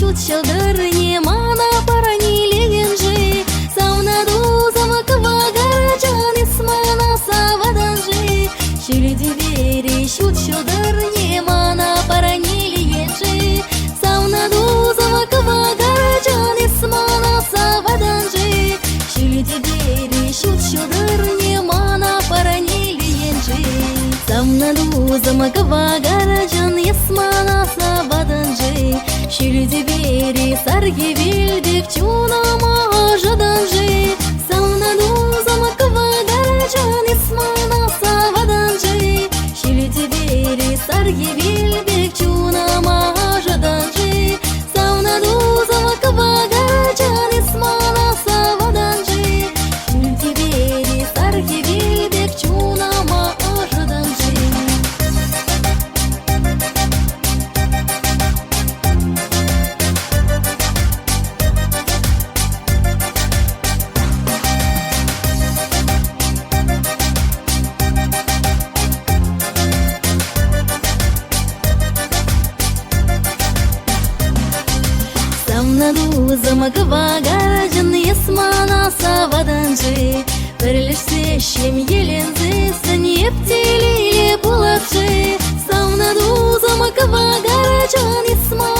шут шалдар не мана паранили енжи. Савнаду замаква гараджан исмана саваданжи. Шилиди вери шут шалдар не мана паранили енжи. Савнаду замаква гараджан исмана саваданжи. Шилиди вери шут шалдар не мана паранили енжи. Савнаду замаква гараджан исмана саваданжи. Шилиди вери сарги вильдик чунама жаданжи. Савнаду замаква гараджан исмана саваданжи. Шилиди вери сарги вильдик чунама жаданжи. Савнаду замаква гараджан исмана саваданжи. Шилиди вери сарги вильдик чунама жаданжи. Савнаду замаква гараджан исмана саваданжи. Бірлішсе шем елензі сіне птелі булатжи. Савнаду замаква гараджан исмана